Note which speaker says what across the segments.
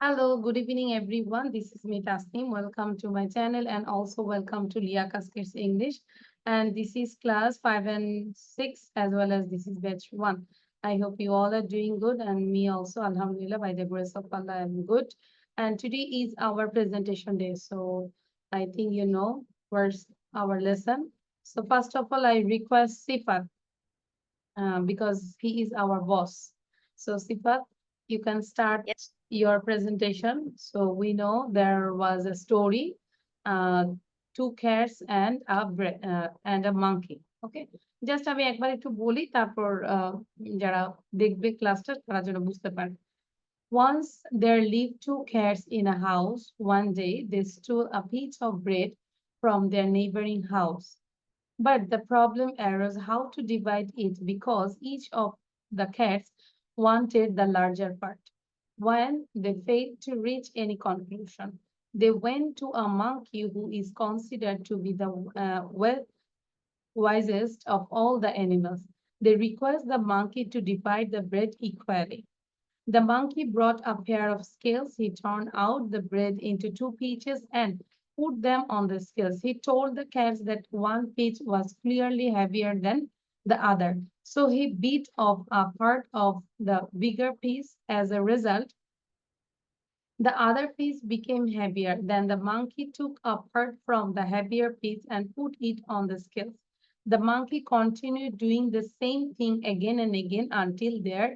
Speaker 1: Hello, good evening, everyone. This is me, Tasneem. Welcome to my channel and also welcome to Lia Kaskir's English. And this is class 5 and 6 as well as this is batch 1. I hope you all are doing good and me also, Alhamdulillah, by the grace of Allah, I'm good. And today is our presentation day. So I think you know where's our lesson. So first of all, I request Sifat because he is our boss. So Sifat, you can start
Speaker 2: Yes.
Speaker 1: your presentation. So we know there was a story, uh, two cats and a monkey. Okay, just আমি একবার একটু বলি তারপর যারা দেখবে ক্লাসটা তারা যেন বুঝতে পারে। Once there lived two cats in a house. One day they stole a piece of bread from their neighboring house. But the problem arose how to divide it because each of the cats wanted the larger part. When they failed to reach any conclusion, they went to a monkey who is considered to be the wisest of all the animals. They request the monkey to divide the bread equally. The monkey brought a pair of scales. He turned out the bread into two pieces and put them on the scales. He told the cats that one piece was clearly heavier than the other. So he beat off a part of the bigger piece. As a result, the other piece became heavier. Then the monkey took a part from the heavier piece and put it on the scales. The monkey continued doing the same thing again and again until there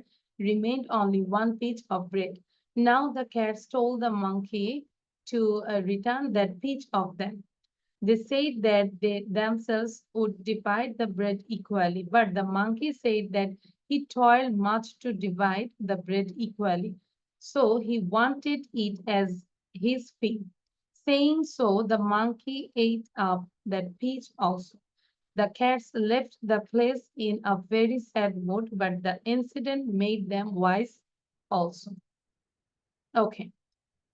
Speaker 1: remained only one piece of bread. Now the cats told the monkey to return that piece of them. They said that they themselves would divide the bread equally, but the monkey said that he toiled much to divide the bread equally. So he wanted it as his fee. Saying so, the monkey ate up that piece also. The cats left the place in a very sad mood, but the incident made them wise also. Okay.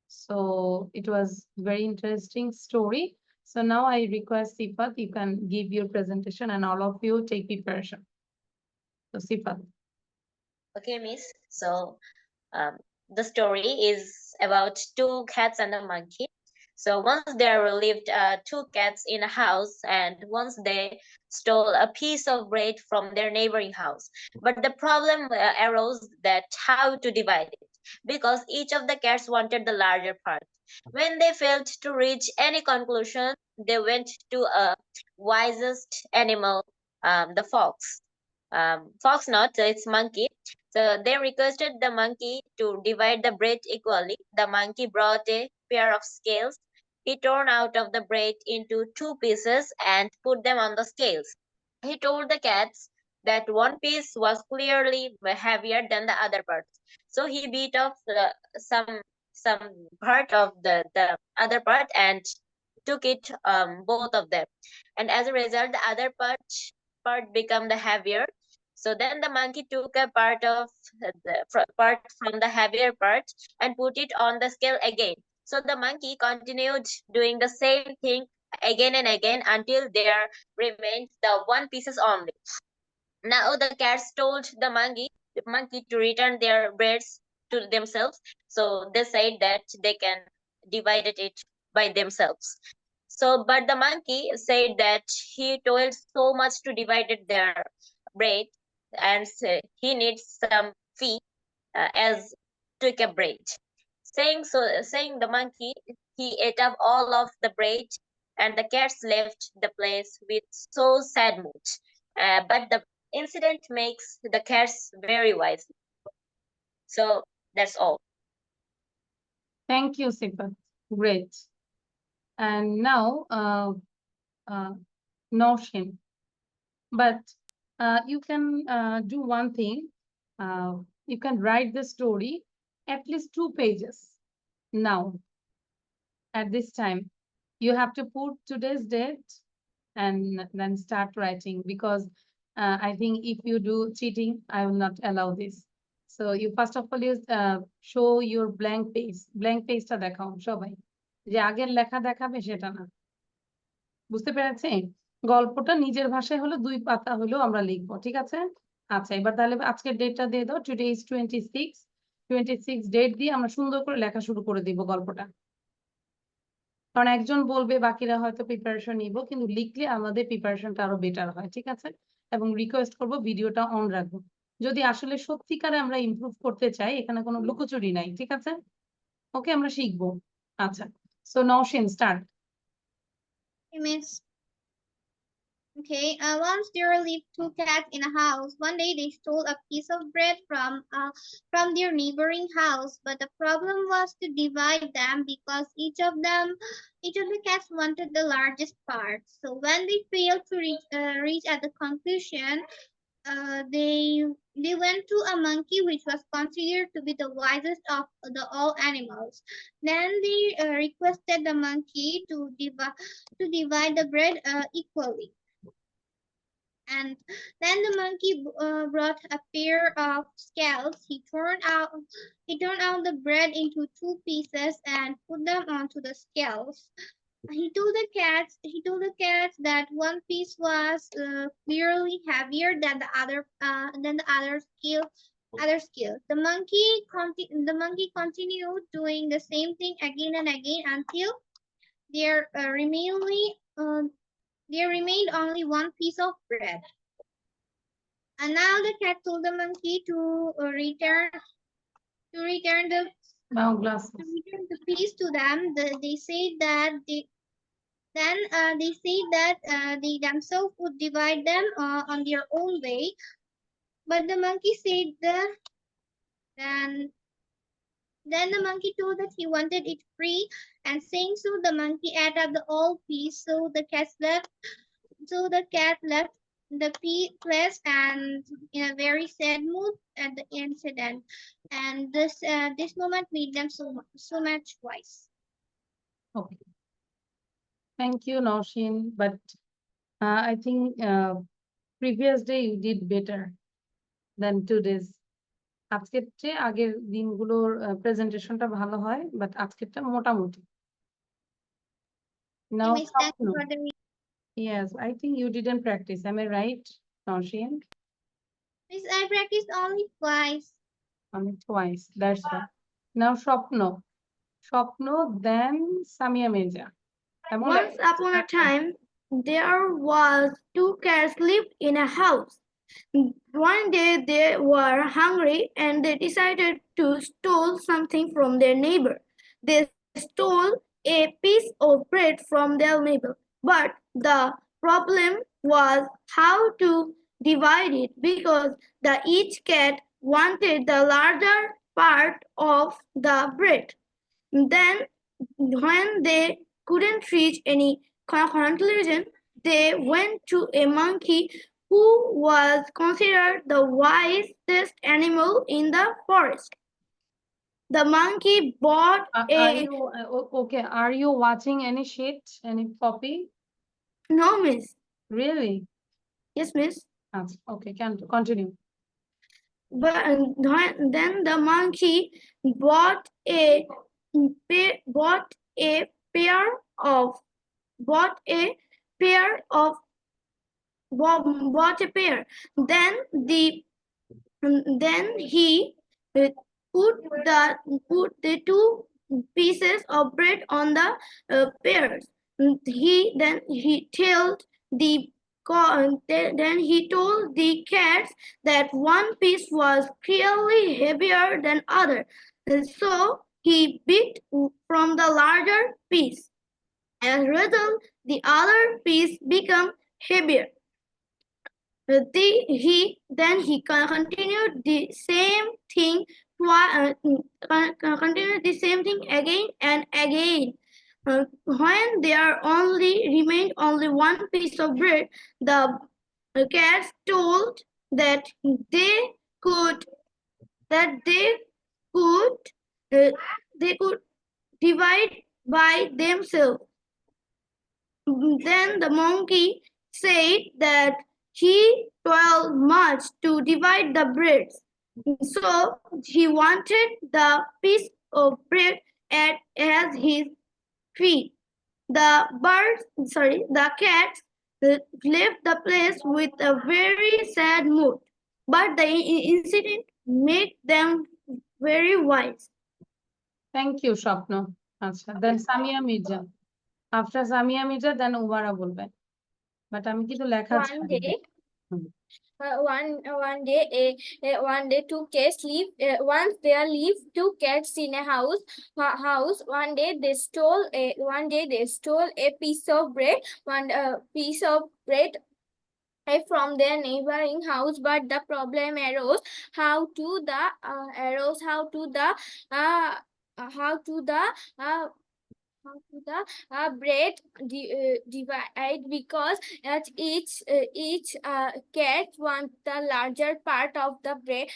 Speaker 1: So it was very interesting story. So now I request Sifat, you can give your presentation and all of you take preparation. So Sifat.
Speaker 2: Okay, Miss. Um, the story is about two cats and a monkey. So once there lived two cats in a house, and once they stole a piece of bread from their neighboring house. But the problem arose that how to divide it, because each of the cats wanted the larger part. When they failed to reach any conclusion, they went to a wisest animal, the fox. Fox not, it's monkey. So they requested the monkey to divide the bread equally. The monkey brought a pair of scales. He torn out of the bread into two pieces and put them on the scales. He told the cats that one piece was clearly heavier than the other parts. So he beat off some part of the other part and took it, both of them. And as a result, the other part became the heavier. So then the monkey took a part of part from the heavier part and put it on the scale again. So the monkey continued doing the same thing again and again until there remained the one pieces only. Now the cats told the monkey to return their breads to themselves. So they said that they can divide it by themselves. So, but the monkey said that he toiled so much to divide their bread, and he needs some fee, as took a bread. Saying the monkey, he ate up all of the bread, and the cats left the place with so sad mood. But the incident makes the cats very wise. So that's all.
Speaker 1: Thank you, Sifat. Great. And now uh Notion. But you can do one thing. You can write the story at least 2 pages now at this time. You have to put today's date and then start writing because I think if you do cheating, I will not allow this. So you first of all use show your blank page. Blank page টা দেখাও সবাই যে আগের লেখা দেখাবে সেটা না বুঝতে পেরেছেন গল্পটা নিজের ভাষায় হলো 2 পাতা হলো আমরা লিখবো ঠিক আছে আচ্ছা এবার তাহলে আজকের ডেটটা দিয়ে দাও টুডে ইজ 26 26 ডেট দিয়ে আমরা সুন্দর করে লেখা শুরু করে দিব গল্পটা। কারণ একজন বলবে বাকিরা হয়তো প্রিপারেশন নিব, কিন্তু লিখলে আমাদের প্রিপারেশনটা আরো বেটার হয়, ঠিক আছে? এবং রিকোয়েস্ট করব ভিডিওটা অন রাখবো। যদি আসলে সত্যিকারে আমরা ইমপ্রুভ করতে চাই, এখানে কোনো লুকোচুরি নাই, ঠিক আছে? ওকে, আমরা শিখবো। আচ্ছা, so Nowshin start.
Speaker 3: Hey, Miss. Okay, once there lived two cats in a house. One day they stole a piece of bread from their neighboring house, but the problem was to divide them because each of the cats wanted the largest part. So when they failed to reach at the conclusion, they went to a monkey, which was considered to be the wisest of all animals. Then they requested the monkey to divide the bread equally. And then the monkey brought a pair of scales. He turned out the bread into two pieces and put them onto the scales. He told the cats that one piece was clearly heavier than the other scale. The monkey continued doing the same thing again and again until there remained only one piece of bread. And now the cat told the monkey to return the
Speaker 1: now glass.
Speaker 3: piece to them. They said that they themselves would divide them on their own way. But the monkey said then the monkey told that he wanted it free, and saying so, the monkey ate up the whole piece. So the cat left the place and in a very sad mood at the incident. And this moment made them so much wise.
Speaker 1: Okay. Thank you, Naushin. But I think previous day you did better than 2 days. আজকের চেয়ে আগের দিনগুলোর প্রেজেন্টেশনটা ভালো হয়, but আজকেরটা মোটামুটি। Now,
Speaker 3: Miss, thank you for the
Speaker 1: yes, I think you didn't practice. Am I right, Naushin?
Speaker 3: Miss, I practiced only twice.
Speaker 1: Only twice. That's right. Now, Shopno, then Samia Mirza.
Speaker 4: Once upon a time, there was two cats lived in a house. One day they were hungry and they decided to steal something from their neighbor. They stole a piece of bread from their neighbor, but the problem was how to divide it because each cat wanted the larger part of the bread. Then, when they couldn't reach any conclusion, they went to a monkey who was considered the wisest animal in the forest. The monkey bought
Speaker 1: okay, are you watching any sheet, any copy?
Speaker 4: No, miss.
Speaker 1: Really?
Speaker 4: Yes, miss.
Speaker 1: Okay, continue.
Speaker 4: But then the monkey bought a pair of Then he put the two pieces of bread on the pairs. Then he told the cats that one piece was clearly heavier than other. So he bit from the larger piece. As a result, the other piece became heavier. He continued the same thing again and again. When there remained only one piece of bread, the cats told that they could divide by themselves. Then the monkey said that he toiled much to divide the bread, so he wanted the piece of bread as his feet. The cats left the place with a very sad mood, but the incident made them very wise.
Speaker 1: Thank you Swapna. আচ্ছা, then Samiya Mirza. After Samiya Mirza then Umara বলবে, but আমি কিন্তু লেখা
Speaker 5: One
Speaker 1: ছাড়ি।
Speaker 5: day,
Speaker 1: hmm.
Speaker 5: one day two cats live once there lived two cats in a house. One day they stole a piece of bread, one piece of bread from their neighboring house, but the problem arose how to the arose uh, how to the uh, bread divide, because each cat wants the larger part of the bread.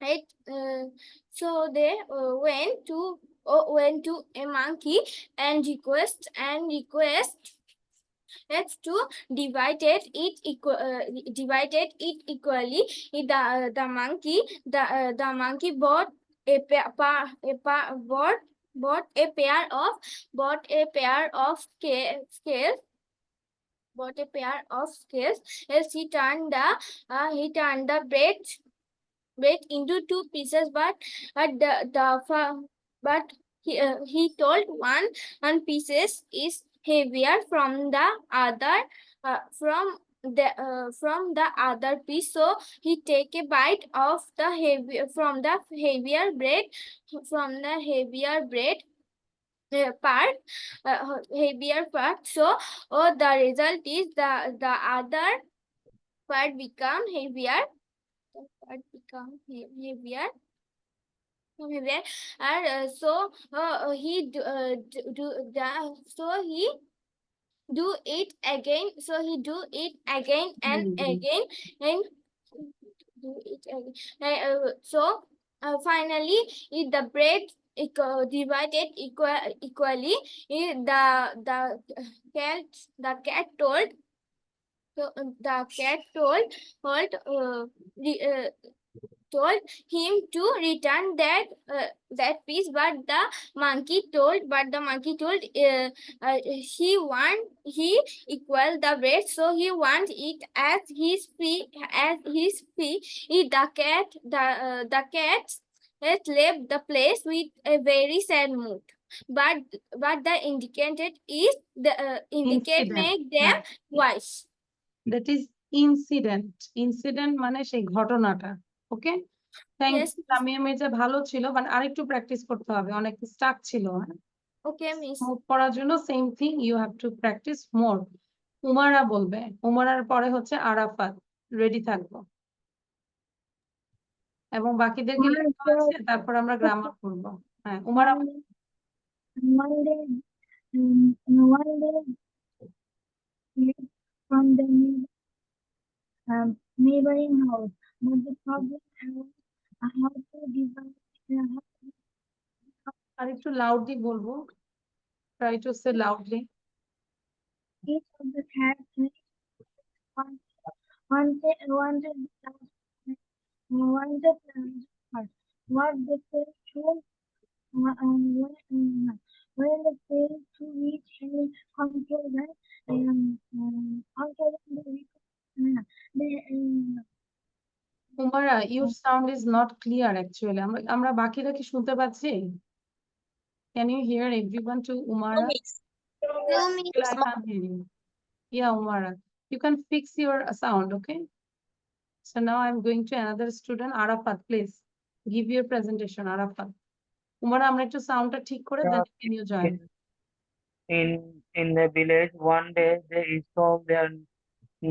Speaker 5: Right? So they went to a monkey and request Let's to divided it equally. The monkey bought a scales. Bought a pair of scales. As he turned the bread into two pieces, but he told one pieces is heavier from the other from the other piece, so he take a bite of the heavier bread from the part heavier part, so the result is the other part become heavier. Heavier. And so he do it again. So he do it again and again and do it again. So finally, if the bread divided equally, the cat told. So the cat told him to return that piece, but the monkey told he equal the bread, so he want it as his fee. The cat has left the place with a very sad mood, but the indicated is the indicate
Speaker 1: Incident,
Speaker 5: make them wise.
Speaker 1: That is incident. Incident মানে সেই ঘটনাটা। Okay, thank
Speaker 5: Yes,
Speaker 1: you. Samia Mirza ভালো ছিল, but আরেকটু practice করতে হবে, অনেক Starc ছিল।
Speaker 5: okay, miss.
Speaker 1: মুভ করার জন্য same thing, you have to practice more. Umara বলবে, উমারার পরে হচ্ছে আরাফাত। রেডি থাকবো, এবং বাকিদেরকে লেখা আছে, তারপর আমরা গ্রামার করবো। হ্যাঁ, উমারা।
Speaker 4: One day, lived from the neighboring house, but the problem was how to divide.
Speaker 1: আর একটু লাউডলি বলবো, try to say loudly.
Speaker 4: Each of the cats wanted the last part. What they failed to when they failed to reach any conclusion,
Speaker 1: Umara, your sound is not clear actually. আমরা বাকিরা কি শুনতে পাচ্ছি? Can you hear everyone to Umara?
Speaker 3: No, miss.
Speaker 1: I can't hear you. Yeah, Umara, you can fix your sound, okay? So now I'm going to another student, Arafat, please give your presentation, Arafat. Umara, আমরা একটু সাউন্ডটা ঠিক করে then can you join?
Speaker 6: In the village, one day they stole their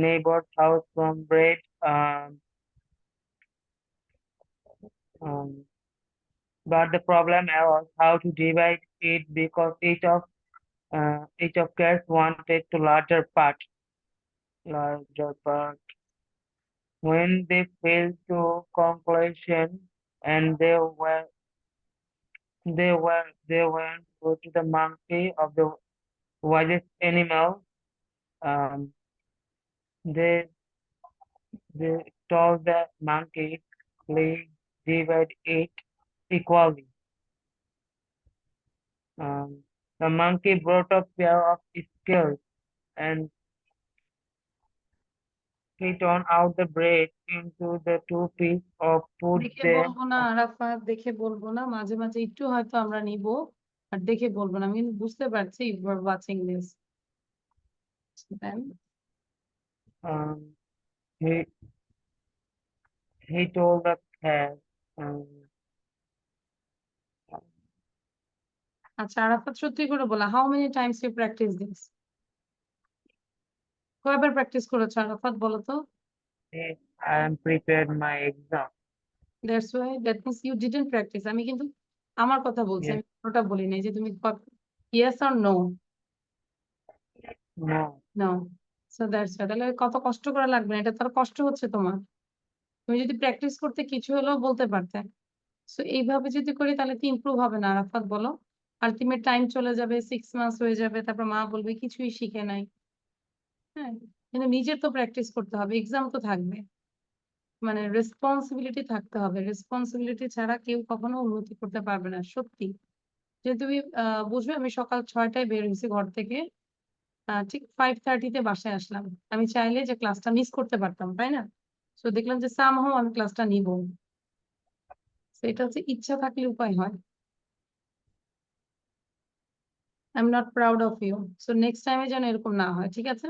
Speaker 6: neighbor's house from bread. But the problem was how to divide it, because each of cats wanted to larger part. When they failed to conclusion, and they went to the monkey of the wisest animal. They told the monkey, please divide it equally. The monkey brought a pair of scales and he turned out the bread into the two pieces of put
Speaker 1: দেখে
Speaker 6: them
Speaker 1: বলবো না আরাফাত, দেখে বলবো না, মাঝে মাঝে একটু হয়তো আমরা নিব, আর দেখে বলবো না। আমি কিন্তু বুঝতে পারছি you are watching this.
Speaker 6: um, he he told the cat
Speaker 1: আচ্ছা আরাফাত, সত্যি করে বলা, how many times you practice this? কয়বার প্র্যাকটিস করেছো আরাফাত, বলো তো?
Speaker 6: "Yes, I am prepared my exam."
Speaker 1: That's why, that means you didn't practice. আমি কিন্তু আমার কথা বলছি,
Speaker 6: Yes,
Speaker 1: আমি ওটা বলি নাই যে তুমি yes or no.
Speaker 6: no,
Speaker 1: no, so that's why. তাহলে কত কষ্ট করা লাগবে না, এটা তো আর কষ্ট হচ্ছে তোমার। তুমি যদি প্র্যাকটিস করতে কিছু হলেও বলতে পারতে। সো এইভাবে যদি করি তাহলে তো ইমপ্রুভ হবে না আরাফাত, বলো? আলটিমেট টাইম চলে যাবে, 6 মাস হয়ে যাবে, তারপর মা বলবে কিছুই শিখে নাই। হ্যাঁ, কিন্তু নিজের তো প্র্যাকটিস করতে হবে, এক্সাম তো থাকবে, মানে রেসপন্সিবিলিটি থাকতে হবে। রেসপন্সিবিলিটি ছাড়া কেউ কখনো উন্নতি করতে পারবে না, সত্যি। যে তুমি বুঝবে, আমি সকাল 6টায় বের হয়েছি ঘর থেকে, ঠিক 5:30-তে বাসায় আসলাম। আমি চাইলে যে ক্লাসটা মিস করতে পারতাম, তাই না? তো দেখলাম যে সামহাও আমি ক্লাসটা নিব। এটা হচ্ছে ইচ্ছা থাকলে উপায় হয়। I am not proud of you. So next টাইমে যেন এরকম না হয়, ঠিক আছে?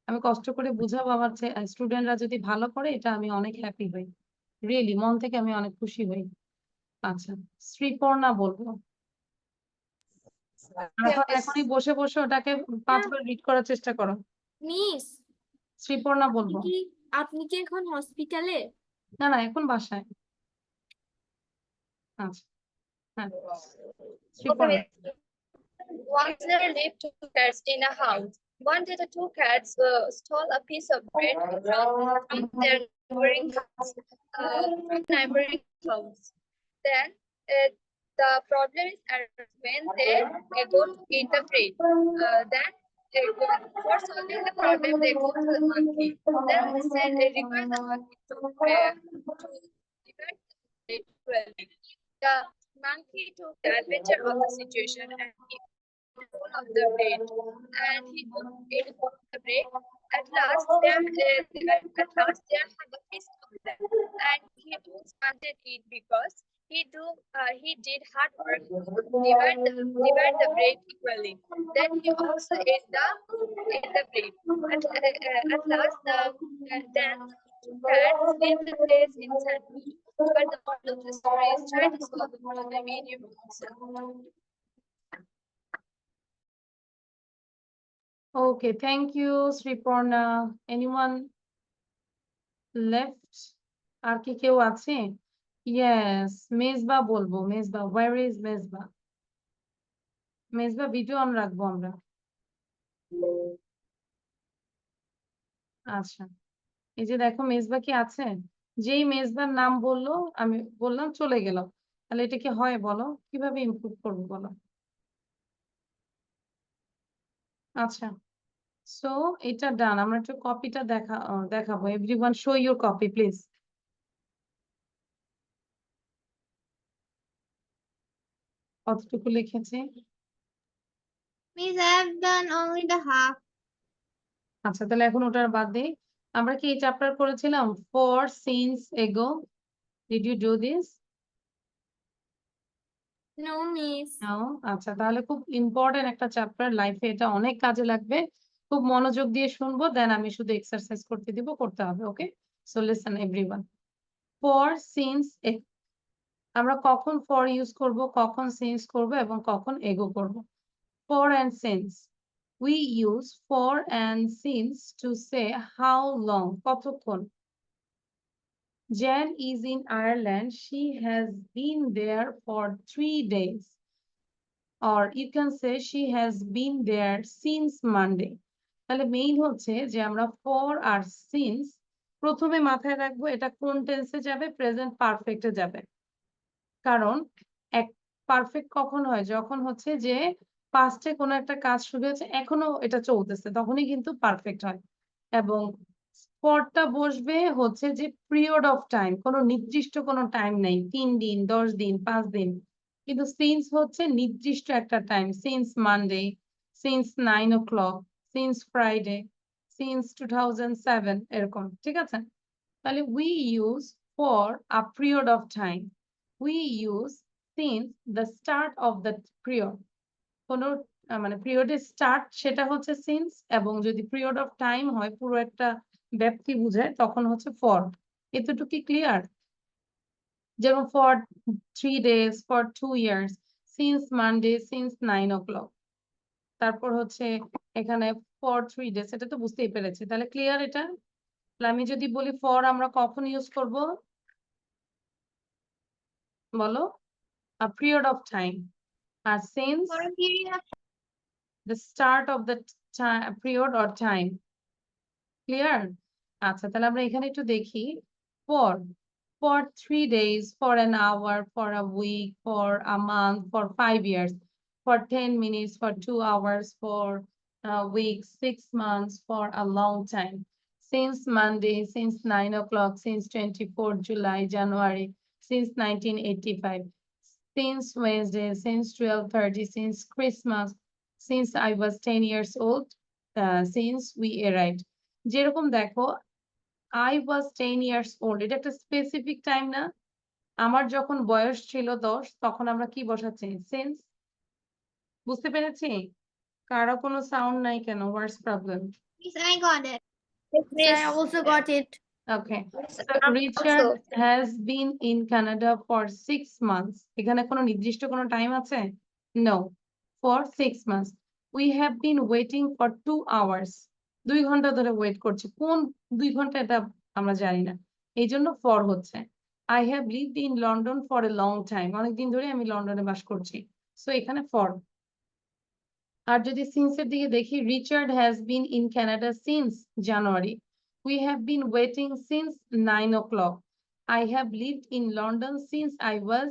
Speaker 1: আমি কষ্ট করে বুঝাবো, আমার স্টুডেন্টরা যদি ভালো করে, এটা আমি অনেক হ্যাপি হই, রিয়েলি মন থেকে আমি অনেক খুশি হই। আচ্ছা, শ্রীপর্ণা বলবো। আরাফাত, এখনই বসে বসে ওটাকে 5বার রিড করার চেষ্টা করো।
Speaker 5: মিস,
Speaker 1: শ্রীপর্ণা বলবো।
Speaker 5: আপনি কি এখন হসপিটালে?
Speaker 1: না না, এখন বাসায়। আচ্ছা, হ্যাঁ, Sriparna.
Speaker 7: Once there lived two cats in a house. One day the two cats stole a piece of bread from their neighboring house. Then the problem is when they go to eat the bread. For solving the problem, they go to the monkey. Then they request the monkey to divide the bread equally. The monkey took the advantage of the situation and he full of the bread, and he ate the bread. At last, there have a piece of bread, and he wanted it because he did hard work to divide the bread equally. Then he also ate the bread. At last, then cats leave the place in sandwich. But the moral of the story is try to solve the problem in your own self.
Speaker 1: Okay, thank you, Sriparna. Anyone left? আর কি কেউ আছে? Yes, Mezba বলবো। Mezba, where is Mezba? Mezba, video on রাখবো আমরা। আচ্ছা, এই যে দেখো মেজবা কি আছে? যেই মেজবার নাম বললো, আমি বললাম চলে গেল। তাহলে এটা কি হয় বলো? কিভাবে ইমপ্রুভ করবো বলো? আচ্ছা, সো এটা ডান। আমরা একটু কপিটা দেখাবো। Everyone show your copy please. কতটুকু লিখেছি?
Speaker 3: Miss, I have done only the half.
Speaker 1: আচ্ছা, তাহলে এখন ওটার বাদ দিই। আমরা কি এই চ্যাপ্টার করেছিলাম for since ago? Did you do this?
Speaker 5: No miss.
Speaker 1: আচ্ছা, তাহলে খুব ইম্পর্টেন্ট একটা চ্যাপ্টার, লাইফে এটা অনেক কাজে লাগবে। খুব মনোযোগ দিয়ে শুনবো, দেন আমি শুধু এক্সারসাইজ করতে দিব, করতে হবে। Okay, so listen everyone. For since, আমরা কখন ফর ইউজ করব, কখন সিন্স করব এবং কখন এগো করব। For and since, we use for and since to say how long, কতক্ষণ। Jan is in Ireland. She has been there for 3 days. Or you can say she has been there since Monday. তাহলে main হচ্ছে যে আমরা for R since প্রথমে মাথায় রাখবো, এটা কোন টেন্সে যাবে? প্রেজেন্ট পারফেক্টে যাবে। কারণ এক পারফেক্ট কখন হয়? যখন হচ্ছে যে পাস্টে কোনো একটা কাজ শুরু হয়েছে, এখনো এটা চলতেছে, তখনই কিন্তু পারফেক্ট হয়। এবং ফরটা বসবে হচ্ছে যে পিরিয়ড অফ টাইম, কোনো নির্দিষ্ট কোনো টাইম নেই, 3 দিন, 10 দিন, 5 দিন। কিন্তু সিন্স হচ্ছে নির্দিষ্ট একটা time, since Monday, since 9 o'clock, since Friday, since 2007 এরকম ঠিক আছে তাহলে we use for a period of time we use since the start of the period কোনো মানে পিরিয়ডের স্টার্ট সেটা হচ্ছে সিন্স এবং যদি পিরিয়ড অফ টাইম হয় পুরো একটা ব্যাপ্তি বোঝায় তখন হচ্ছে ফর এতটুকু ক্লিয়ার যেমন for 3 days for 2 years since Monday since 9 o'clock তারপর হচ্ছে এখানে ফর 3 days এটা তো বুঝতেই পেরেছি তাহলে ক্লিয়ার এটা তাহলে আমি যদি বলি ফর আমরা কখন ইউজ করব বলো a period of time R since
Speaker 3: For a period of
Speaker 1: the start of the period or time clear আচ্ছা তাহলে আমরা এখানে একটু দেখি for 3 days for an hour for a week for a month for 5 years for 10 minutes for 2 hours for a week 6 months for a long time since Monday since 9 o'clock since 24 July January since 1985 since Wednesday since 12:30 since Christmas since I was 10 years old since we arrived যেরকম দেখো I was 10 years old এটা একটা specific time না আমার যখন বয়স ছিল 10 তখন আমরা কি বসাচ্ছি since বুঝতে পেরেছি কারো কোনো সাউন্ড নাই কেন হোয়াটস problem
Speaker 3: Miss, I got it.
Speaker 4: I also got it.
Speaker 1: Okay. So Richard has been in Canada for 6 months. এখানে কোনো নির্দিষ্ট কোনো টাইম আছে? No. For 6 months. We have been waiting for 2 hours. 2 ঘন্টা ধরে ওয়েট করছি। কোন 2 ঘন্টা এটা আমরা জানি না। এই জন্য for হচ্ছে। I have lived in London for a long time. অনেকদিন ধরে আমি লন্ডনে বাস করছি। So এখানে for. আর যদি since এর দিকে দেখি Richard has been in Canada since January. We have been waiting since 9 o'clock. I have lived in London since I was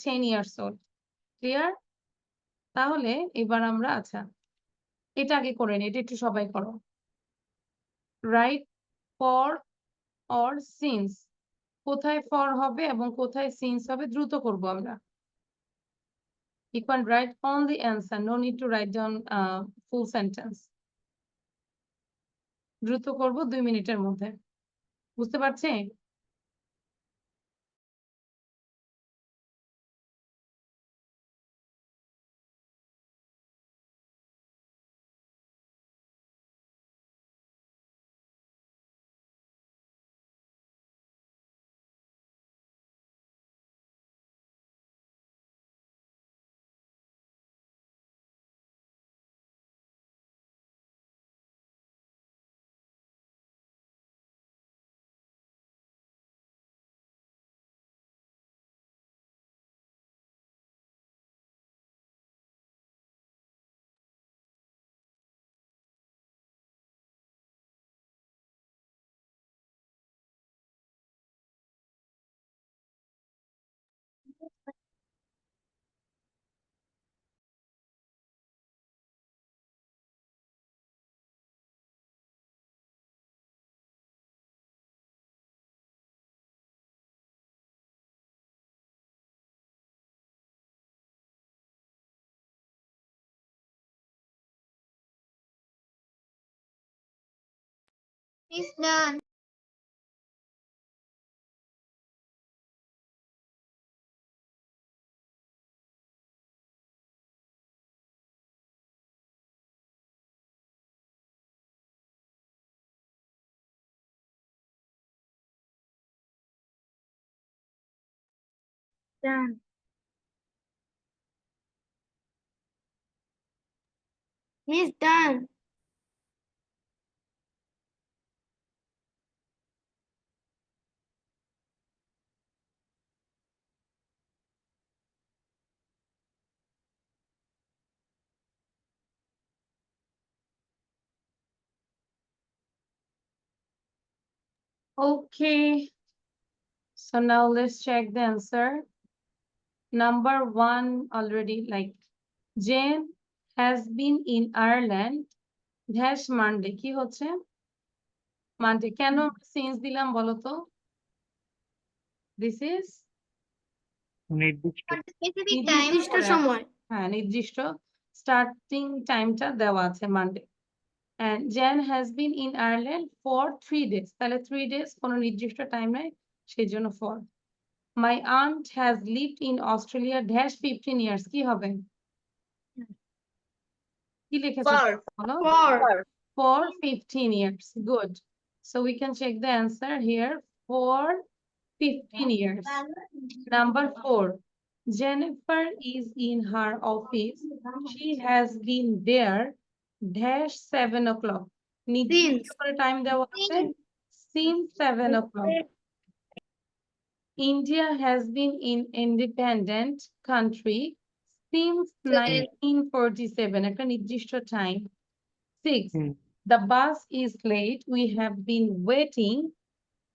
Speaker 1: 10 years old. Clear? তাহলে এবার আমরা আচ্ছা এটা আগে করে নিই এটা একটু সবাই করো রাইট for or since কোথায় for হবে এবং কোথায় since হবে দ্রুত করব আমরা You can write on the answer. No need to write down full sentence. দ্রুত করব 2 মিনিটের মধ্যে বুঝতে পারছি
Speaker 3: Miss, done.
Speaker 4: Done. Miss, done.
Speaker 1: Okay. So now let's check the answer. Number 1 already like Jane has been in Ireland. Dash Monday কি হচ্ছে Monday কেন since দিলাম বলো তো This is
Speaker 6: নির্দিষ্ট
Speaker 3: For the specific time.
Speaker 4: নির্দিষ্ট সময়
Speaker 1: হ্যাঁ নির্দিষ্ট স্টার্টিং টাইমটা দেওয়া আছে Monday and Jan has been in Ireland for 3 days. তাহলে 3 days কোনো নির্দিষ্ট টাইম নাই, সেই জন্য for. My aunt has lived in Australia dash 15 years. কি হবে? কি লিখেছো?
Speaker 2: For.
Speaker 1: বলো?
Speaker 4: For.
Speaker 1: For 15 years. Good. So we can check the answer here. For 15 years. Number 4. Jennifer is in her office. She has been there dash 7 o'clock. নির্দিষ্ট করে time দেওয়া আছে since 7 o'clock. India has been an independent country since 1947. একটা নির্দিষ্ট time. 6.
Speaker 6: Hmm.
Speaker 1: The bus is late. We have been waiting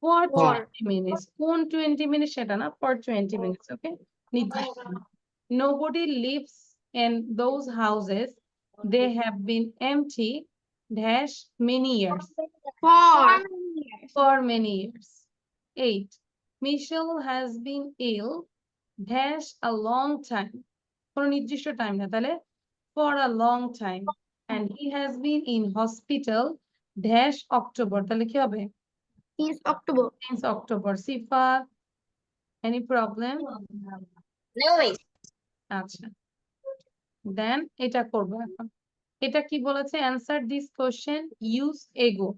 Speaker 1: for
Speaker 6: For.
Speaker 1: 20 minutes. কোন 20 minutes সেটা না, for 20 minutes. Okay. নির্দিষ্ট। Nobody lives in those houses. They have been empty dash many years. For many years. 8. Michelle has been ill dash a long time. কোনো নির্দিষ্ট time না, তাহলে for a long time. And he has been in hospital dash October. তাহলে কি হবে?
Speaker 4: Since October.
Speaker 1: Since October. Sifa, any problem?
Speaker 2: No, miss.
Speaker 1: আচ্ছা। Then এটা করবো এখন। এটা কি বলেছে? Answer this question, use ego.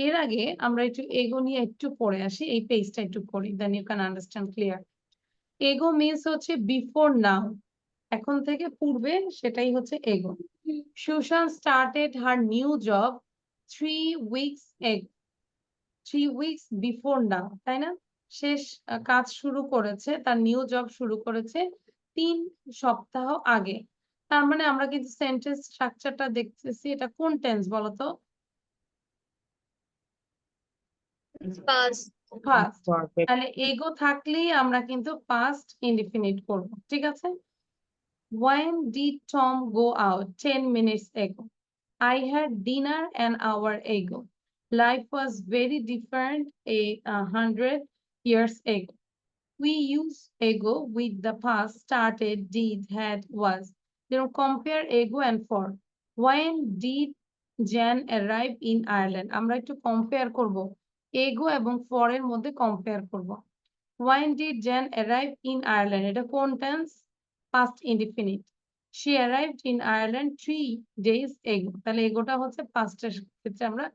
Speaker 1: এর আগে আমরা একটু ego নিয়ে একটু পড়ে আসি, এই পেজটা একটু পড়ি, then you can understand clear. Ego means হচ্ছে before now. এখন থেকে পূর্বে, সেটাই হচ্ছে ego. Shushan started her new job 3 weeks ago. 3 weeks before now, তাই না? শেষ কাজ শুরু করেছে, তার নিউ জব শুরু করেছে 3 সপ্তাহ আগে। তার মানে আমরা কিন্তু সেন্টেন্স স্ট্রাকচারটা দেখতেছি, এটা কোন টেন্স বলতো?
Speaker 7: Past.
Speaker 1: ফার্স্ট।
Speaker 6: Perfect.
Speaker 1: তাহলে এগো থাকলেই আমরা কিন্তু পাস্ট ইনডিফিনিট করব, ঠিক আছে? When did Tom go out? 10 minutes ago. I had dinner an hour ago. Life was very different 100 years ago. We use ego with the past, started, did, had, was. Then compare ego and for. When did Jan arrive in Ireland? আমরা একটু compare করব। ego এবং for এর মধ্যে compare করব। When did Jan arrive in Ireland? এটা কোন tense? Past indefinite. She arrived in Ireland 3 days ago. তাহলে এগোটা হচ্ছে past এর ক্ষেত্রে আমরা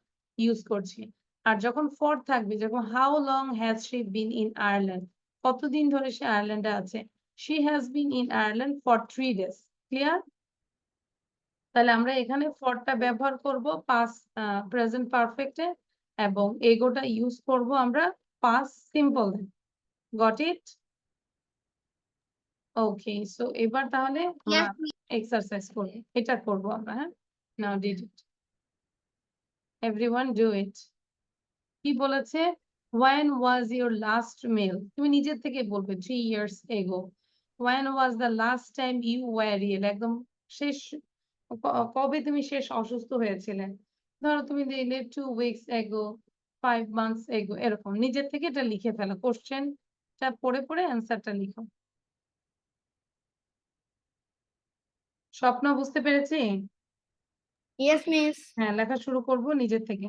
Speaker 1: ইউজ করছি। আর যখন for থাকবে, যখন how long has she been in Ireland? কতদিন ধরে সে আয়ারল্যান্ডে আছে? She has been in Ireland for 3 days. Clear? তাহলে আমরা এখানে ফরটা ব্যবহার করব past present perfect এ, এবং এগোটা ইউজ করব আমরা past simple A. Got it? Okay, so এবার তাহলে আমরা
Speaker 3: Yes, miss.
Speaker 1: এক্সারসাইজ করব, এটা করব আমরা, হ্যাঁ? Now did it. Everyone do it. কি বলেছে? When was your last meal? তুমি নিজের থেকে বলবে 3 years ago. When was the last time you were ill? একদম শেষ কবে তুমি শেষ অসুস্থ হয়েছিলে? ধরো তুমি দিলে 2 weeks ago, 5 months ago, এরকম নিজের থেকে এটা লিখে ফেলো, কোশ্চেনটা পড়ে পড়ে অ্যান্সারটা লিখো। স্বপ্ন বুঝতে পেরেছি?
Speaker 4: Yes, miss.
Speaker 1: হ্যাঁ, লেখা শুরু করব নিজের থেকে।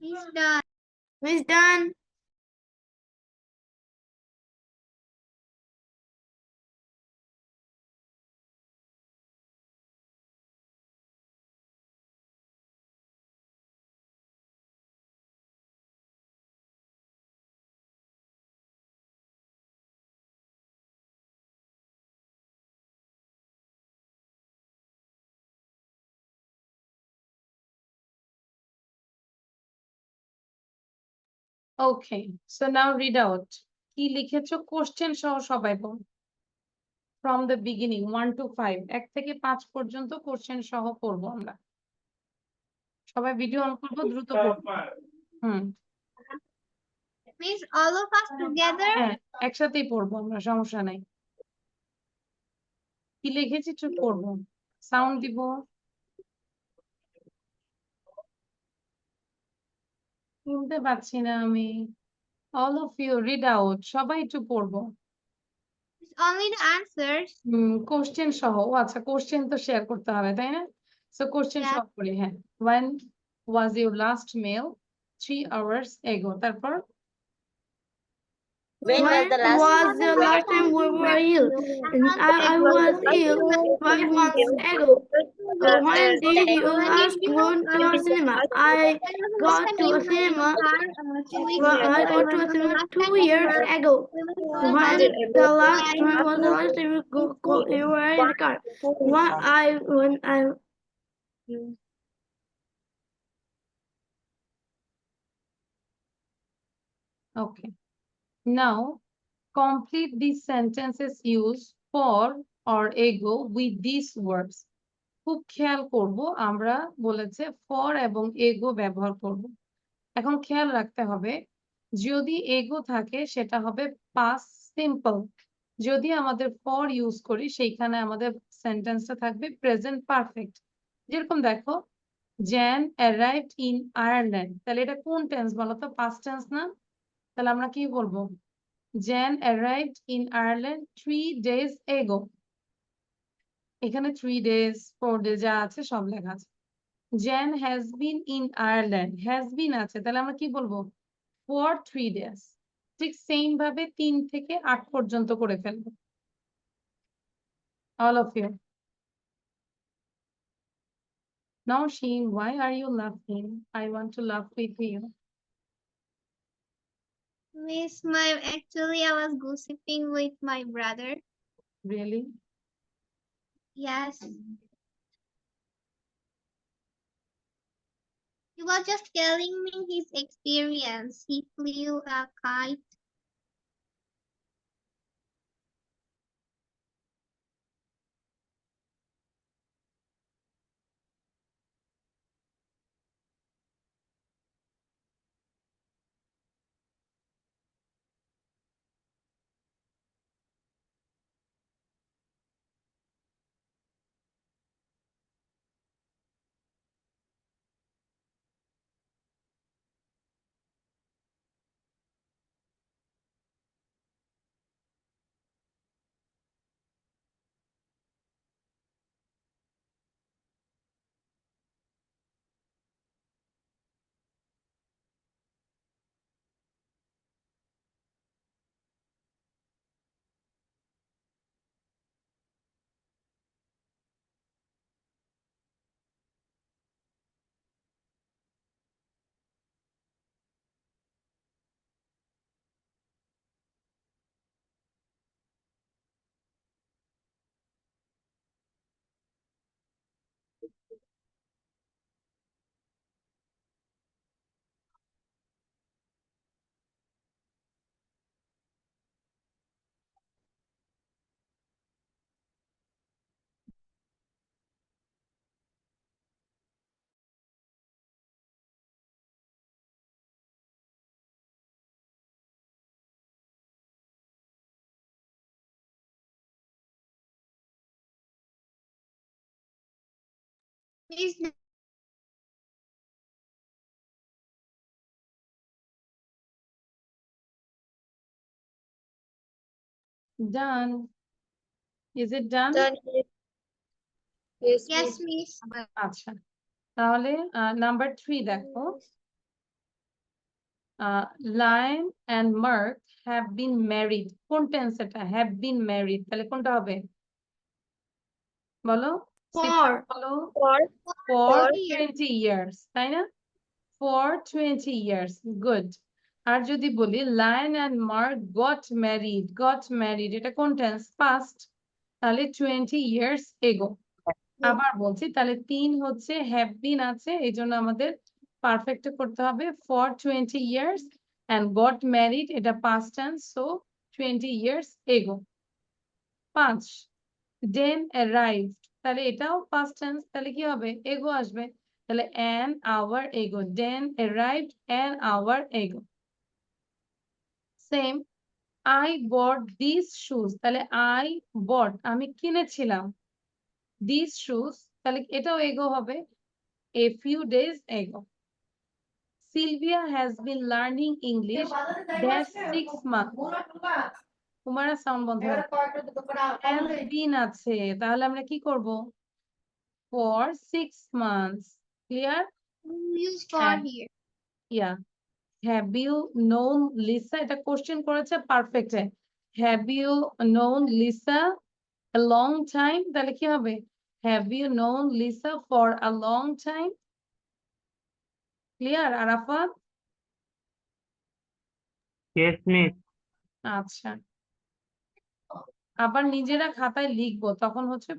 Speaker 3: Miss done.
Speaker 4: Miss done.
Speaker 1: Okay, so now read out. কি লিখেছো কোশ্চেন সহ সবাই বল। From the beginning 1 to 5 1 থেকে 5 পর্যন্ত কোশ্চেন সহ পড়বো আমরা। সবাই ভিডিও অন করবো, দ্রুত পড়বো।
Speaker 3: Miss, all of us together.
Speaker 1: হ্যাঁ, একসাথেই পড়বো আমরা, সমস্যা নাই। কি লিখেছি চুপ করবো, সাউন্ড দিব। শুনতে পাচ্ছি না আমি। All of you read out, সবাই একটু পড়বো।
Speaker 3: It's only the answers.
Speaker 1: Question সহ, ও আচ্ছা কোশ্চেন তো শেয়ার করতে হবে তাই না? So question
Speaker 3: Yeah.
Speaker 1: সহ পড়ি। হ্যাঁ, when was your last meal? 3 hours ago। তারপর
Speaker 2: When was the last
Speaker 4: was the last time we were ill? And I was ill 5 months ago. When did you last go to a cinema? I got to a cinema. I got to a cinema 2 years ago. When the last time was the last time you were in the car? When I
Speaker 1: okay, now complete these sentences used for or ago with these words। খুব খেয়াল করব, আমরা বলেছে for এবং ago ব্যবহার করব। এখন খেয়াল রাখতে হবে, যদি এগো থাকে সেটা হবে past simple, যদি আমাদের for ইউজ করি সেইখানে আমাদের সেন্টেন্সটা থাকবে প্রেজেন্ট পারফেক্ট। যেরকম দেখো, জ্যান arrived in Ireland, তাহলে এটা কোন টেন্স বলো তো? পাস্ট টেন্স না? তাহলে আমরা কি বলবো? Gen arrived in Ireland 3 days ago। এখানে 3 days 4 days যা আছে সব লেখা আছে। Gen has been in Ireland, has been আছে, তাহলে আমরা কি বলবো? for 3 days। ঠিক সেম ভাবে 3 থেকে 8 পর্যন্ত করে ফেলবো। all of you। Now Sheen, why are you laughing? I want to laugh with you।
Speaker 3: Miss, actually I was gossiping with my brother.
Speaker 1: Really?
Speaker 3: Yes. He was just telling me his experience. He flew a kite. Miss,
Speaker 1: Done? Is it done?
Speaker 7: Yes,
Speaker 3: yes,
Speaker 7: miss.
Speaker 3: Miss.
Speaker 1: আচ্ছা, তাহলে number 3 দেখো। Lion and mark have been married, কোন tense এটা? Have been married, তাহলে কোনটা হবে? বলো
Speaker 4: For
Speaker 1: বলো।
Speaker 5: For
Speaker 1: ফর
Speaker 3: for
Speaker 1: 20 ইয়ার্স, তাই না? For 20 years, good. আর যদি বলি lion and mark goat married, এটা কোন টেন্স? পাস্ট, তাহলে 20 ইয়ার্স এগো। আবার বলছি, তাহলে 3 হচ্ছে হ্যাভ বিন আছে, এই জন্য আমাদের পারফেক্ট করতে হবে for 20 years, and got married এটা past tense, so 20 years ago. 5 দেন অ্যারাইভড, তাহলে এটাও পাস্ট টেন্স, তাহলে কি হবে? এগো আসবে, তাহলে an hour ago, then arrived an hour ago. Same, I bought this shoes, তাহলে আই বট আমি কিনেছিলাম, দিস শুজ, তাহলে এটাও এগো হবে, a few days ago. Sylvia has been learning English dash 6 months. Kumara sound বন্ধ has been আছে, তাহলে আমরা কি করব? For 6 months. Clear?
Speaker 3: use for
Speaker 1: And
Speaker 3: here.
Speaker 1: yeah. Have you known Lisa? এটা কোশ্চেন করেছে perfect. Have you known Lisa a long time? তাহলে কি হবে? Have you known Lisa for a long time? Clear, Arafat?
Speaker 6: Yes, miss.
Speaker 1: আচ্ছা, আবার নিজেরা খাতায় লিখবো, তখন হচ্ছে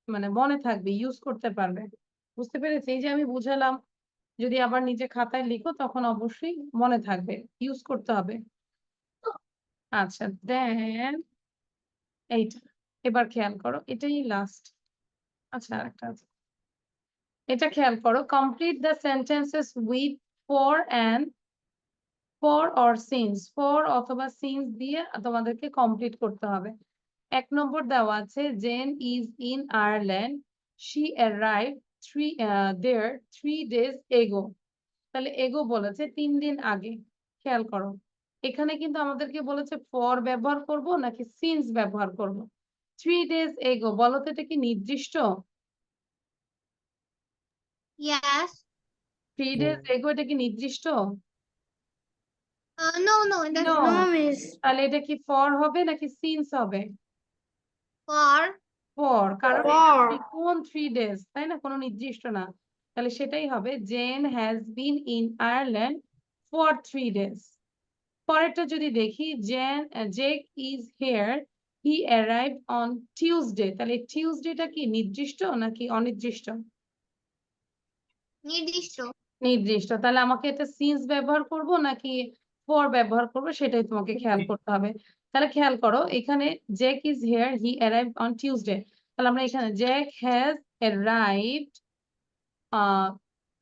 Speaker 1: মানে মনে থাকবে, ইউজ করতে পারবে। বুঝতে পেরেছি? এই যে আমি বুঝালাম, যদি আবার নিজে খাতায় লিখো তখন অবশ্যই মনে থাকবে, ইউজ করতে হবে। আচ্ছা, দেন এইটা এবার খেয়াল করো, এটাই লাস্ট। আচ্ছা, আরেকটা আছে, এটা খেয়াল করো, complete the sentences with for and for or since, for অথবা সিন্স দিয়ে তোমাদেরকে কমপ্লিট করতে হবে। 1 নম্বর দেওয়া আছে, Jane is in Ireland, she arrive there 3 days ago, তাহলে এগো বলেছে 3 দিন আগে। খেয়াল করো, এখানে কিন্তু আমাদেরকে বলেছে ফর ব্যবহার করব নাকি সিন্স ব্যবহার করব। 3 days ago বলো তো, এটা কি নির্দিষ্ট?
Speaker 3: Yes.
Speaker 1: 3 days ago এটা কি নির্দিষ্ট?
Speaker 3: No, that's
Speaker 1: No.
Speaker 4: no, miss.
Speaker 1: তাহলে এটা কি ফর হবে নাকি সিন্স হবে?
Speaker 3: for
Speaker 1: ফর, কারণ
Speaker 4: For.
Speaker 1: কোন 3 days, তাই না? কোনো নির্দিষ্ট না, তাহলে সেটাই হবে, Jen has been in Ireland for 3 days। পরেরটা যদি দেখি, Jake is here, he arrived on Tuesday, তাহলে টিউসডেটা কি নির্দিষ্ট নাকি অনির্দিষ্ট?
Speaker 3: নির্দিষ্ট।
Speaker 1: নির্দিষ্ট, তাহলে আমাকে এটা সিন্স ব্যবহার করব নাকি ফর ব্যবহার করব, সেটাই তোমাকে খেয়াল করতে হবে। তাহলে খেয়াল করো, এখানে Jack is here, he arrived on Tuesday, তাহলে আমরা এখানে জ্যাক হ্যাজ অ্যারাইভড,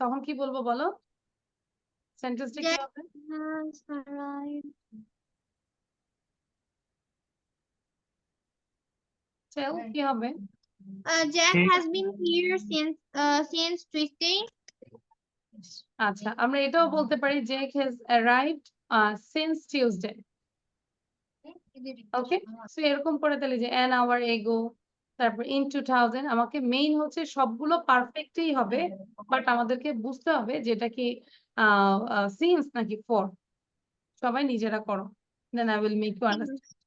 Speaker 1: তখন কি বলবো বলো? সেন্টেন্সটা কি
Speaker 3: Jack
Speaker 1: হবে?
Speaker 3: has arrived.
Speaker 1: কি হবে?
Speaker 3: Jack
Speaker 6: Hmm.
Speaker 3: has been here since Tuesday.
Speaker 1: আচ্ছা, আমরা এটাও বলতে পারি, Jack has arrived since Tuesday. Okay, so এরকম করে তাহলে যে an hour ago, তারপর in 2000, আমাকে মেইন হচ্ছে সবগুলো পারফেক্টই হবে, বাট আমাদেরকে বুঝতে হবে যেটা কি সিন্স নাকি ফর। সবাই নিজেরা করো, then I will make you understand.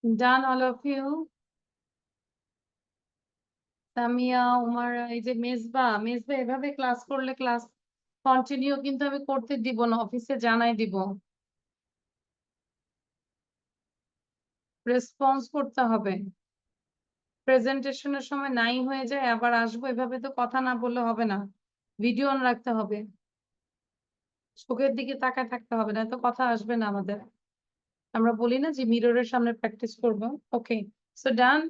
Speaker 1: Done, all of you? Samia, Umara, এই যে মেজবা এভাবে ক্লাস করলে ক্লাস কন্টিনিউ কিন্তু আমি করতে দিব না, অফিসে জানাই দিব। রেসপন্স করতে হবে। প্রেজেন্টেশনের সময় নাই হয়ে যায়, আবার আসবো, এভাবে তো কথা না বললে হবে না। ভিডিও অন রাখতে হবে, চোখের দিকে তাকায় থাকতে হবে, না তো কথা আসবে না আমাদের। আমরা বলি না যে মিররের সামনে প্র্যাকটিস করব। Okay, so done.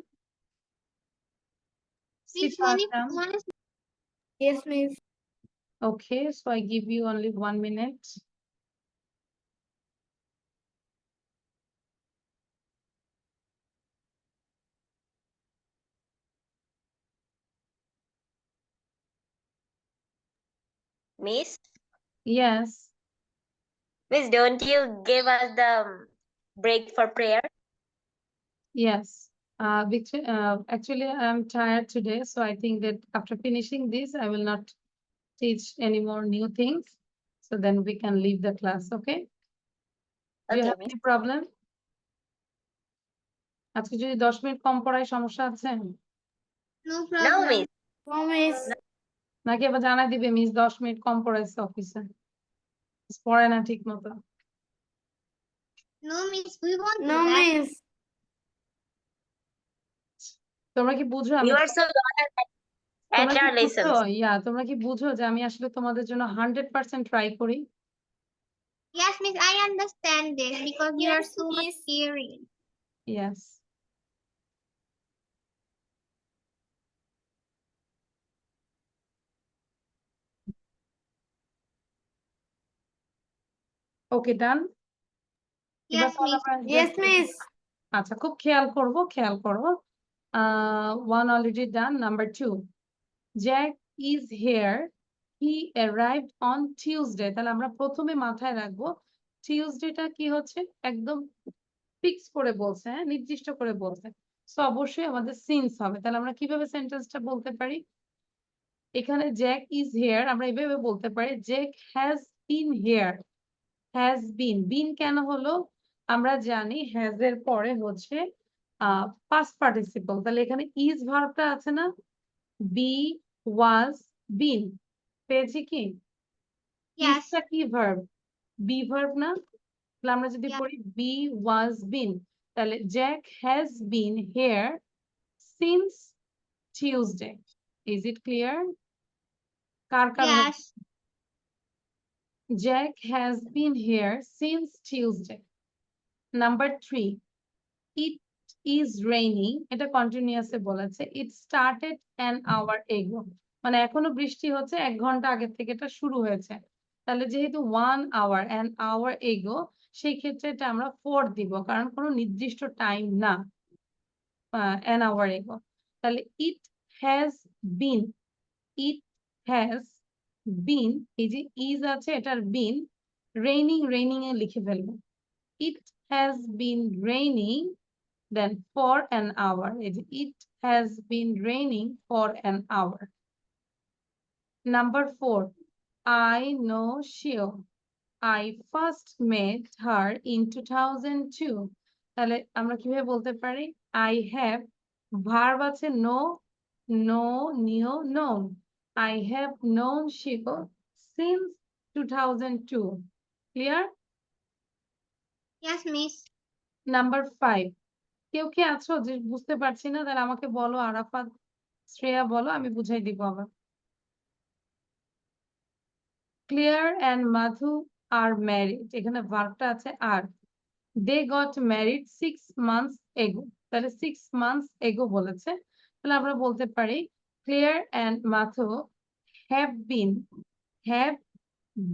Speaker 3: Miss, one is
Speaker 4: Yes, Miss.
Speaker 1: Okay, so I give you only 1 minute.
Speaker 2: Miss,
Speaker 1: Yes,
Speaker 2: Miss, don't you give us the break for prayer?
Speaker 1: yes. Actually, I'm tired today, so I think that after finishing this, I will not teach any more new things. So then we can leave the class, okay? Do you
Speaker 2: Okay,
Speaker 1: have
Speaker 2: Miss.
Speaker 1: any problem? আজকে যদি 10 minute কম পড়ায় সমস্যা আছে
Speaker 3: no
Speaker 2: No,
Speaker 3: problem.
Speaker 2: Miss.
Speaker 4: No, Miss.
Speaker 1: নাকি আবার জানাই দিবে miss 10 minute কম পড়াইছে অফিসে, পড়ে না ঠিক মতো?
Speaker 3: No, Miss, we won't do
Speaker 4: No,
Speaker 3: that.
Speaker 4: Miss.
Speaker 1: তোমরা কি বুঝো আমি
Speaker 2: You are so honest
Speaker 1: তোমরা
Speaker 2: at
Speaker 1: কি
Speaker 2: our
Speaker 1: বুঝো
Speaker 2: lessons.
Speaker 1: তোমরা কি বুঝো যে আমি আসলে তোমাদের জন্য 100% ট্রাই করি?
Speaker 3: Yes, Miss, I understand this because you are
Speaker 5: Yes,
Speaker 3: so much
Speaker 5: Miss.
Speaker 3: caring.
Speaker 1: Yes. Okay, done.
Speaker 3: Yes, Miss.
Speaker 4: Yes, Miss.
Speaker 1: আচ্ছা, খুব খেয়াল করবো। One already done. Number 2. Jack is here. He arrived on Tuesday. তাহলে আমরা প্রথমে মাথায় রাখবো টিউসডেটা কি হচ্ছে, একদম ফিক্স করে বলছে, হ্যাঁ, নির্দিষ্ট করে বলছে। সো অবশ্যই আমাদের সিন্স হবে। তাহলে আমরা কিভাবে সেন্টেন্সটা বলতে পারি? এখানে জ্যাক ইজ হেয়ার, আমরা এভাবে বলতে পারি Jack has been here. Has been, been কেন হলো? আমরা জানি হ্যাজ এর পরে হচ্ছে পাস্ট পার্টিসিপল। তাহলে এখানে ইজ ভার্বটা আছে না, বি ওয়াজ বিন, পেয়েছি কি?
Speaker 3: Yes.
Speaker 1: ইজটা কি ভার্ব? বি ভার্ব না? তাহলে আমরা যদি
Speaker 3: Yeah.
Speaker 1: পড়ি বি ওয়াজ বিন, তাহলে Jack has been here since Tuesday. Is it clear? কার কারণে?
Speaker 3: Yes.
Speaker 1: Jack has been here since Tuesday. Number 3. It is raining. এটা কন্টিনিউয়াসে বলেছে। It started an hour ago. মানে এখনো বৃষ্টি হচ্ছে, 1 ঘন্টা আগে থেকে এটা শুরু হয়েছে। তাহলে যেহেতু 1 hour, an hour ago, সেই ক্ষেত্রে এটা আমরা 4 দিব, কারণ কোনো নির্দিষ্ট টাইম না। an hour ago. তাহলে it has been, it has been, এই যে is আছে এটার been, raining এ লিখে ফেলবো। It has been raining then for an hour. It has been raining for an hour. Number 4. I know Shio. I first met her in 2002. তাহলে আমরা কিভাবে বলতে পারি? I have, verb আছে know, known. I have known Shio since 2002. Clear?
Speaker 3: Yes, Miss.
Speaker 1: Number 5. কেউ কি আছো যে বুঝতে পারছি না? তাহলে আমাকে বলো, আরাফাত, শ্রেয়া বলো, আমি বুঝাই দিব আবার। Claire and Madhu are married. এখানে ভার্বটা আছে আর। They got married 6 months ago. তাহলে 6 months ago বলেছে। তাহলে আমরা বলতে পারি Claire and Madhu have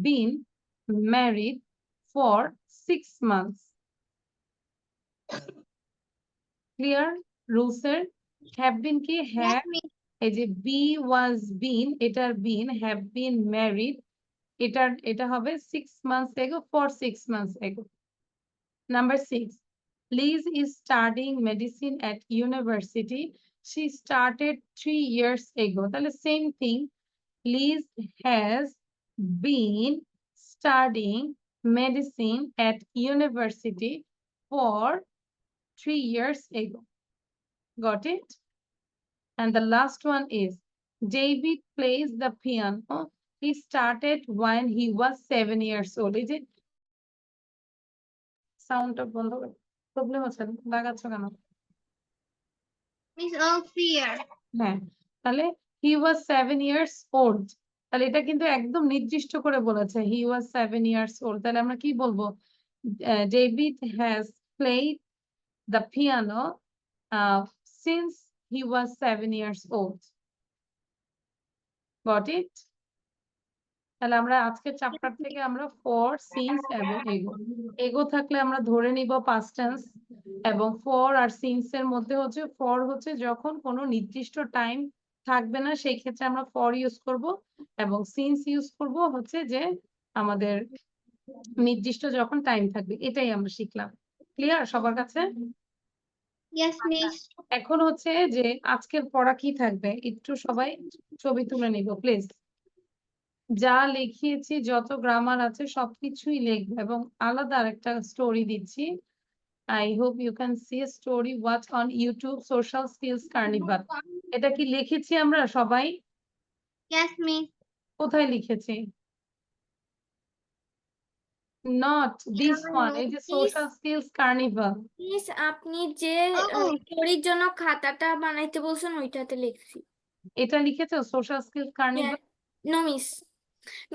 Speaker 1: been married for 6 months. Clear? Rules এর have been কি?
Speaker 3: Yes,
Speaker 1: have,
Speaker 3: Miss.
Speaker 1: এই যে be was been, এটার been, have been married, এটা হবে 6 months ago, for 6 months ago. Number 6. Liz is studying medicine at university. She started 3 years ago. তাহলে same thing. Liz has been studying medicine at university for 3 years ago. Got it? And the last one is David plays the piano. He started when he was 7 years old. Is it? Sound of বন্ধ করো। Problem আছে লাগাচ্ছ কেন?
Speaker 3: Miss, all clear.
Speaker 1: হ্যাঁ, তাহলে he was 7 years old. তাহলে এটা কিন্তু একদম নির্দিষ্ট করে বলেছে he was 7 years old. তাহলে আমরা কি বলবো? David has played the piano since he was 7 years old. Got it? তাহলে আমরা আজকের চ্যাপ্টার থেকে আমরা for, since এবং ego. Ego থাকলে আমরা ধরে নিব past tense এবং for আর since এর মধ্যে হচ্ছে for হচ্ছে যখন কোনো নির্দিষ্ট টাইম থাকবে না সেই ক্ষেত্রে আমরা for ইউজ করব এবং since ইউজ করব হচ্ছে যে আমাদের নির্দিষ্ট যখন টাইম থাকবে এটাই আমরা শিখলাম। ক্লিয়ার সবার কাছে?
Speaker 3: Yes, Miss.
Speaker 1: এখন হচ্ছে যে আজকের পড়া কি থাকবে একটু সবাই ছবি তুলে নিব প্লিজ। যা লিখিয়েছি যত গ্রামার আছে সবকিছুই লিখবে এবং আলাদা আরেকটা স্টোরি দিচ্ছি। I hope you can see a story watch on YouTube Social Skills Carnival. এটা কি লিখেছি আমরা সবাই?
Speaker 3: Yes, Miss.
Speaker 1: কোথায় লিখেছি? Not this one. এই যে Social Skills Carnival.
Speaker 5: মিস আপনি যে
Speaker 3: Oh.
Speaker 5: স্টোরির জন্য খাতাটা বানাইতে বলছেন ওইটাতে লিখছি।
Speaker 1: এটা লিখেছো Social Skills Carnival?
Speaker 5: No miss.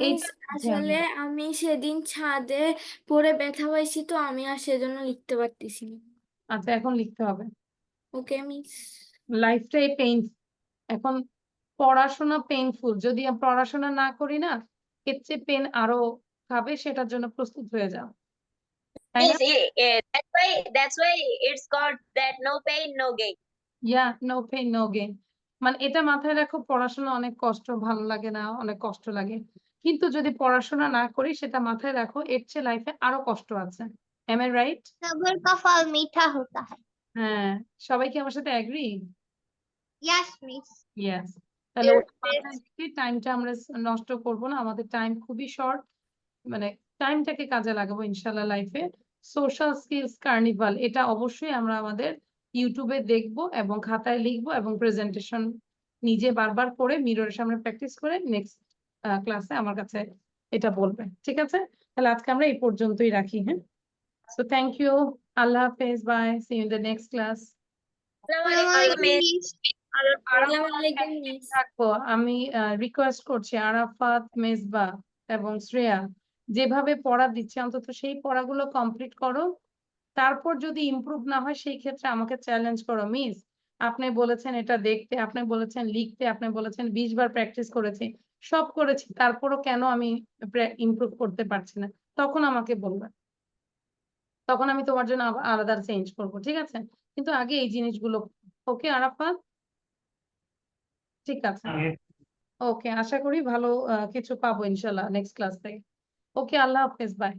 Speaker 1: এইটা
Speaker 5: মিস আসলে আমি সেদিন ছাদে পড়ে ব্যথা পাইছি তো আমি আর সেজন্য লিখতে পারতেছি না।
Speaker 1: আচ্ছা এখন লিখতে হবে।
Speaker 5: Okay miss.
Speaker 1: লাইফটাই পেইন। এখন পড়াশোনা পেইনফুল যদি পড়াশোনা না করি না এর চেয়ে পেন আরো খাবে সেটার জন্য প্রস্তুত হয়ে যাও তাই না?
Speaker 2: That's why it's called that no pain, no gain.
Speaker 1: No pain no gain. মানে এটা মাথায় রাখো পড়াশোনা অনেক কষ্ট ভালো লাগে না অনেক কষ্ট লাগে কিন্তু যদি পড়াশোনা না করি সেটা মাথায় রাখো এর চেয়ে লাইফে আরো কষ্ট আছে। Am I right?
Speaker 3: सब्र का फल मीठा होता है.
Speaker 1: হ্যাঁ সবাই কি আমার সাথে এগ্রি?
Speaker 3: Yes, Miss.
Speaker 1: ইয়েস। তাহলে
Speaker 7: Yes,
Speaker 1: ওটা মাথায় রেখে টাইমটা আমরা নষ্ট করব না আমাদের টাইম খুবই শর্ট মানে টাইমটাকে কাজে লাগাবো ইনশাল্লাহ লাইফে। সোশ্যাল স্কিলস কার্নিভাল এটা অবশ্যই আমরা আমাদের ইউটিউবে দেখবো এবং খাতায় লিখবো এবং প্রেজেন্টেশন নিজে বারবার করে মিররের সামনে প্র্যাকটিস করে নেক্সট ক্লাসে আমার কাছে এটা বলবে ঠিক আছে? তাহলে আজকে আমরা এই পর্যন্তই রাখি হ্যাঁ। সো থ্যাংক ইউ আল্লাহ হাফেজ bye see you in the next class.
Speaker 2: Assalamualaikum, Miss.
Speaker 5: আসসালামু আলাইকুম মিস।
Speaker 1: থাকবো আমি রিকোয়েস্ট করছি আরাফাত মেজবা এবং শ্রেয়া যেভাবে পড়া দিচ্ছে অন্তত সেই পড়াগুলো কমপ্লিট করো তারপর যদি ইমপ্রুভ না হয় সেই ক্ষেত্রে আমাকে চ্যালেঞ্জ করো মিস আপনি বলেছেন এটা দেখতে আপনি বলেছেন লিখতে আপনি বলেছেন 20 বার প্র্যাকটিস করেছি সব করেছি তারপরও কেন আমি ইমপ্রুভ করতে পারছি না তখন আমাকে বলবে তখন আমি তোমার জন্য আলাদা চেঞ্জ করবো ঠিক আছে কিন্তু আগে এই জিনিসগুলো ওকে আরাফাত ঠিক আছে ওকে আশা করি ভালো কিছু পাবো ইনশাল্লাহ নেক্সট ক্লাস থেকে ওকে আল্লাহ হাফেজ বাই